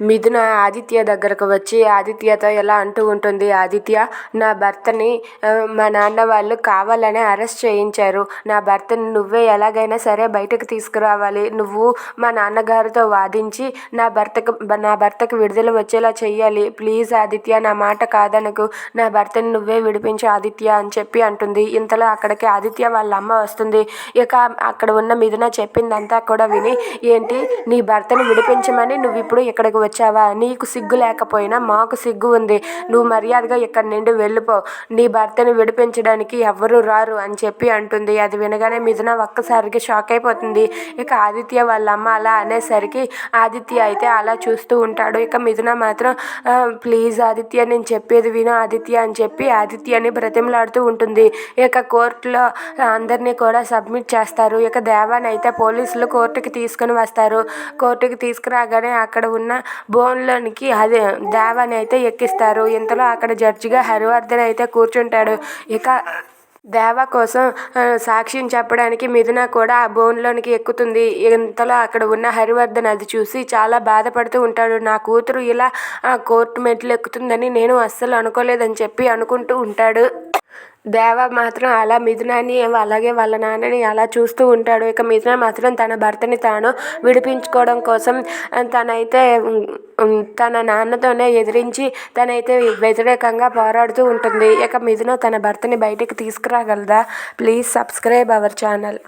మిథున ఆదిత్య దగ్గరకు వచ్చి ఆదిత్యతో ఎలా అంటూ ఉంటుంది. ఆదిత్య, నా భర్తని మా నాన్న వాళ్ళు కావాలనే అరెస్ట్ చేయించారు. నా భర్తని నువ్వే ఎలాగైనా సరే బయటకు తీసుకురావాలి. నువ్వు మా నాన్నగారితో వాదించి నా భర్తకు విడుదల వచ్చేలా చెయ్యాలి. ప్లీజ్ ఆదిత్య, నా మాట కాదనకు. నా భర్తని నువ్వే విడిపించు ఆదిత్య అని చెప్పి అంటుంది. ఇంతలో అక్కడికి ఆదిత్య వాళ్ళ అమ్మ వస్తుంది. ఇక అక్కడ ఉన్న మిథున చెప్పిందంతా కూడా విని, ఏంటి నీ భర్తని విడిపించమని నువ్వు ఇప్పుడు ఇక్కడికి వచ్చావా? నీకు సిగ్గు లేకపోయినా మాకు సిగ్గు ఉంది. నువ్వు మర్యాదగా ఇక్కడి నుండి వెళ్ళిపో. నీ భర్తని విడిపించడానికి ఎవ్వరూ రారు అని చెప్పి అంటుంది. అది వినగానే మిథున ఒక్కసారికి షాక్ అయిపోతుంది. ఇక ఆదిత్య వాళ్ళ అమ్మ అలా అనేసరికి ఆదిత్య అయితే అలా చూస్తూ ఉంటాడు. ఇక మిథున మాత్రం ప్లీజ్ ఆదిత్య, నేను చెప్పేది విను ఆదిత్య అని చెప్పి ఆదిత్యని బ్రతిమలాడుతూ ఉంటుంది. ఇక కోర్టులో అందరినీ కూడా సబ్మిట్ చేస్తారు. ఇక దేవాని అయితే పోలీసులు కోర్టుకి తీసుకుని వస్తారు. కోర్టుకి తీసుకురాగానే అక్కడ ఉన్న బోన్లోనికి అదే దేవాని అయితే ఎక్కిస్తారు. ఇంతలో అక్కడ జడ్జిగా హరివర్ధన్ అయితే కూర్చుంటాడు. ఇక దేవా కోసం సాక్ష్యం చెప్పడానికి మిథున కూడా ఆ బోన్లోనికి ఎక్కుతుంది. ఇంతలో అక్కడ ఉన్న హరివర్ధన్ అది చూసి చాలా బాధపడుతూ ఉంటాడు. నా కూతురు ఇలా కోర్టు మెట్లు ఎక్కుతుందని నేను అస్సలు అనుకోలేదని చెప్పి అనుకుంటూ ఉంటాడు. దేవ మాత్రం అలా మిథునాన్ని అలాగే వాళ్ళ నాన్నని అలా చూస్తూ ఉంటాడు. ఇక మిథున మాత్రం తన భర్తని తాను విడిపించుకోవడం కోసం తనైతే తన నాన్నతోనే ఎదిరించి తనైతే వ్యతిరేకంగా పోరాడుతూ ఉంటుంది. ఇక మిథున తన భర్తని బయటికి తీసుకురాగలదా? Please subscribe our channel.